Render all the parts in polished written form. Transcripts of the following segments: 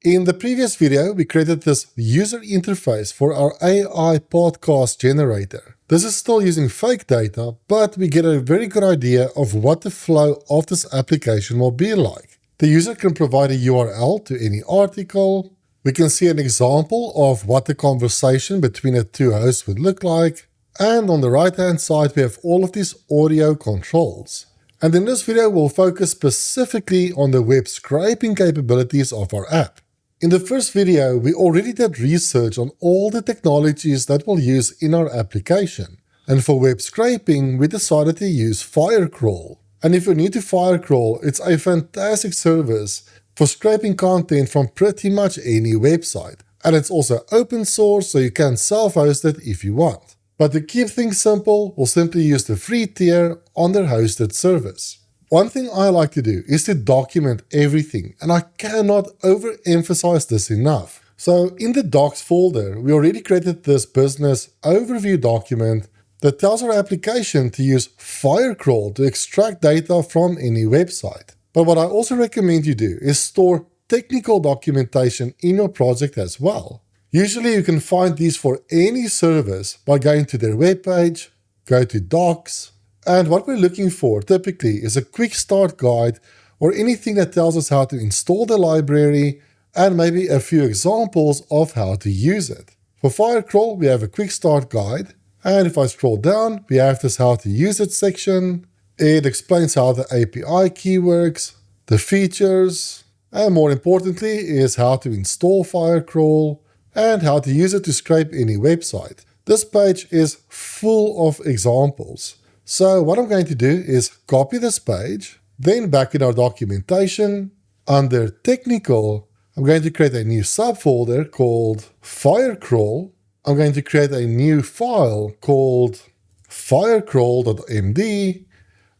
In the previous video, we created this user interface for our AI podcast generator. This is still using fake data, but we get a very good idea of what the flow of this application will be like. The user can provide a URL to any article. We can see an example of what the conversation between the two hosts would look like. And on the right-hand side, we have all of these audio controls. And in this video, we'll focus specifically on the web scraping capabilities of our app. In the first video, we already did research on all the technologies that we'll use in our application. And for web scraping, we decided to use Firecrawl. And if you're new to Firecrawl, it's a fantastic service for scraping content from pretty much any website. And it's also open source, so you can self-host it if you want. But to keep things simple, we'll simply use the free tier on their hosted service. One thing I like to do is to document everything, and I cannot overemphasize this enough. So in the docs folder, we already created this business overview document that tells our application to use Firecrawl to extract data from any website. But what I also recommend you do is store technical documentation in your project as well. Usually you can find these for any service by going to their webpage, go to docs, and what we're looking for typically is a quick start guide or anything that tells us how to install the library and maybe a few examples of how to use it. For Firecrawl, we have a quick start guide, and if I scroll down, we have this how to use it section. It explains how the API key works, the features, and more importantly is how to install Firecrawl and how to use it to scrape any website. This page is full of examples. So what I'm going to do is copy this page, then back in our documentation, under Technical, I'm going to create a new subfolder called Firecrawl. I'm going to create a new file called firecrawl.md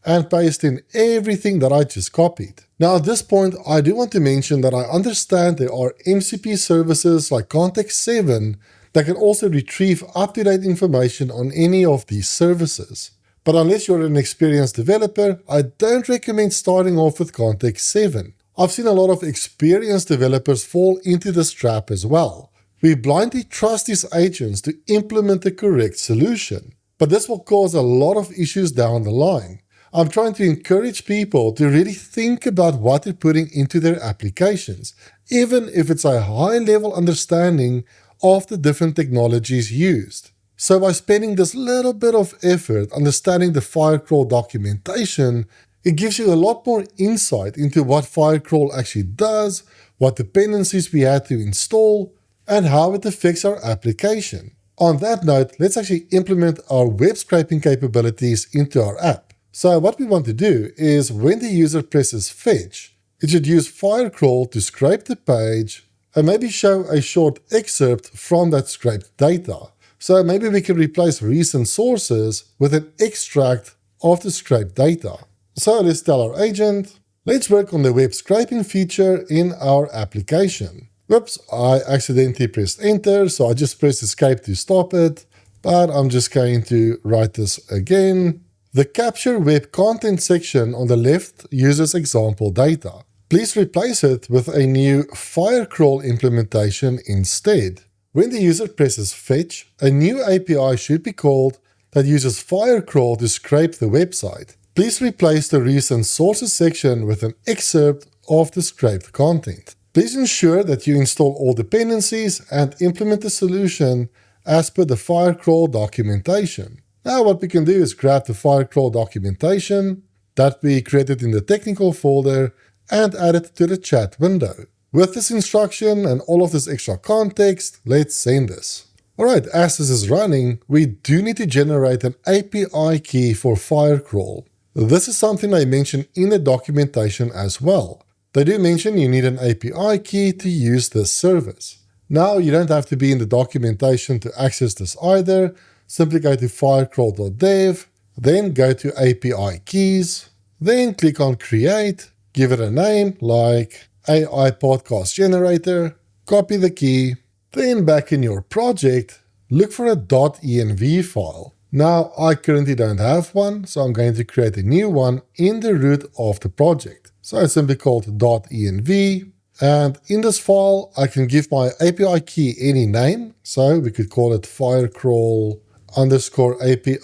and paste in everything that I just copied. Now at this point, I do want to mention that I understand there are MCP services like Context 7 that can also retrieve up-to-date information on any of these services. But unless you're an experienced developer, I don't recommend starting off with Context 7. I've seen a lot of experienced developers fall into this trap as well. We blindly trust these agents to implement the correct solution. But this will cause a lot of issues down the line. I'm trying to encourage people to really think about what they're putting into their applications, even if it's a high-level understanding of the different technologies used. So by spending this little bit of effort understanding the Firecrawl documentation, it gives you a lot more insight into what Firecrawl actually does, what dependencies we had to install, and how it affects our application. On that note, let's actually implement our web scraping capabilities into our app. So what we want to do is when the user presses fetch, it should use Firecrawl to scrape the page and maybe show a short excerpt from that scraped data. So maybe we can replace recent sources with an extract of the scraped data. So let's tell our agent, let's work on the web scraping feature in our application. Whoops, I accidentally pressed enter, so I just pressed escape to stop it, but I'm just going to write this again. The capture web content section on the left uses example data. Please replace it with a new Firecrawl implementation instead. When the user presses fetch, a new API should be called that uses Firecrawl to scrape the website. Please replace the recent sources section with an excerpt of the scraped content. Please ensure that you install all dependencies and implement the solution as per the Firecrawl documentation. Now what we can do is grab the Firecrawl documentation that we created in the technical folder and add it to the chat window. With this instruction and all of this extra context, let's send this. Alright, as this is running, we do need to generate an API key for Firecrawl. This is something I mentioned in the documentation as well. They do mention you need an API key to use this service. Now you don't have to be in the documentation to access this either. Simply go to firecrawl.dev, then go to API keys, then click on create, give it a name like AI podcast generator, copy the key, then back in your project, look for a .env file. Now I currently don't have one, so I'm going to create a new one in the root of the project. So it's simply called .env, And in this file, I can give my API key any name. So we could call it Firecrawl _API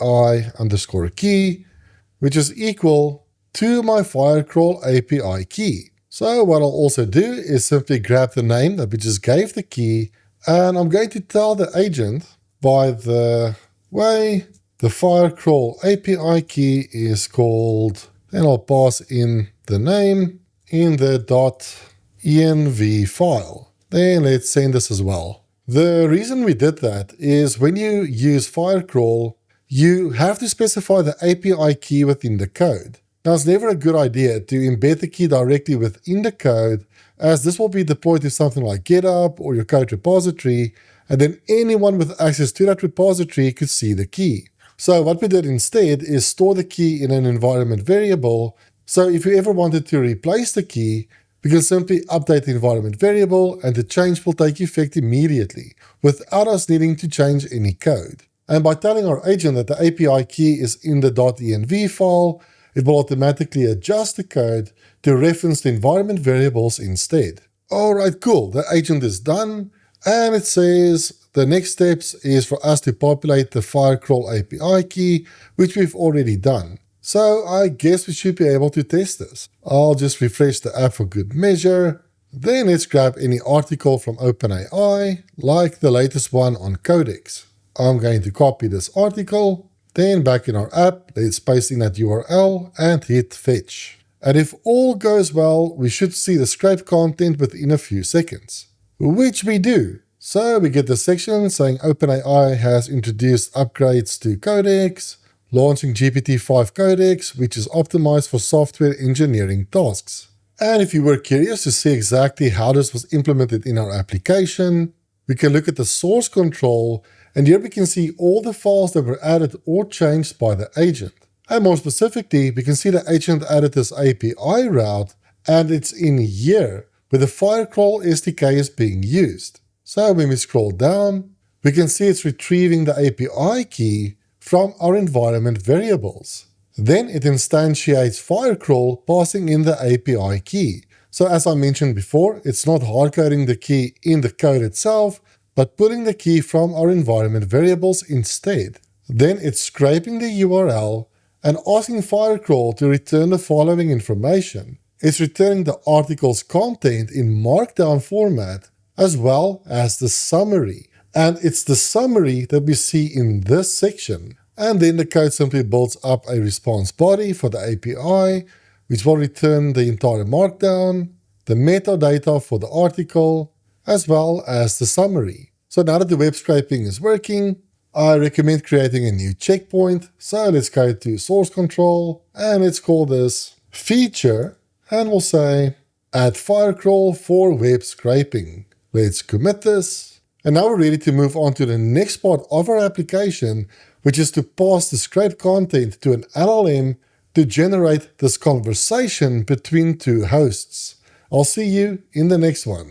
_key, which is equal to my Firecrawl API key. So what I'll also do is simply grab the name that we just gave the key, and I'm going to tell the agent, by the way, the Firecrawl API key is called, and I'll pass in the name in the .env file. Then let's send this as well. The reason we did that is when you use Firecrawl, you have to specify the API key within the code. Now, it's never a good idea to embed the key directly within the code, as this will be deployed to something like GitHub or your code repository, and then anyone with access to that repository could see the key. So what we did instead is store the key in an environment variable. So if you ever wanted to replace the key, we can simply update the environment variable and the change will take effect immediately without us needing to change any code. And by telling our agent that the API key is in the .env file, it will automatically adjust the code to reference the environment variables instead. Alright, cool. The agent is done. And it says the next steps is for us to populate the Firecrawl API key, which we've already done. So I guess we should be able to test this. I'll just refresh the app for good measure. Then let's grab any article from OpenAI, like the latest one on codex. I'm going to copy this article. Then back in our app, let's paste in that URL and hit fetch. And if all goes well, we should see the scraped content within a few seconds. Which we do. So we get the section saying OpenAI has introduced upgrades to codex, launching GPT-5 codex, which is optimized for software engineering tasks. And if you were curious to see exactly how this was implemented in our application, we can look at the source control, and here we can see all the files that were added or changed by the agent. And more specifically, we can see the agent added this API route, and it's in here where the Firecrawl SDK is being used. So when we scroll down, we can see it's retrieving the API key from our environment variables. Then it instantiates Firecrawl, passing in the API key. So as I mentioned before, it's not hardcoding the key in the code itself, but pulling the key from our environment variables instead. Then it's scraping the URL and asking Firecrawl to return the following information. It's returning the article's content in Markdown format, as well as the summary. And it's the summary that we see in this section. And then the code simply builds up a response body for the API, which will return the entire Markdown, the metadata for the article, as well as the summary. So now that the web scraping is working, I recommend creating a new checkpoint. So let's go to source control, and let's call this feature, and we'll say add Firecrawl for web scraping. Let's commit this. And now we're ready to move on to the next part of our application, which is to pass the scraped content to an LLM to generate this conversation between two hosts. I'll see you in the next one.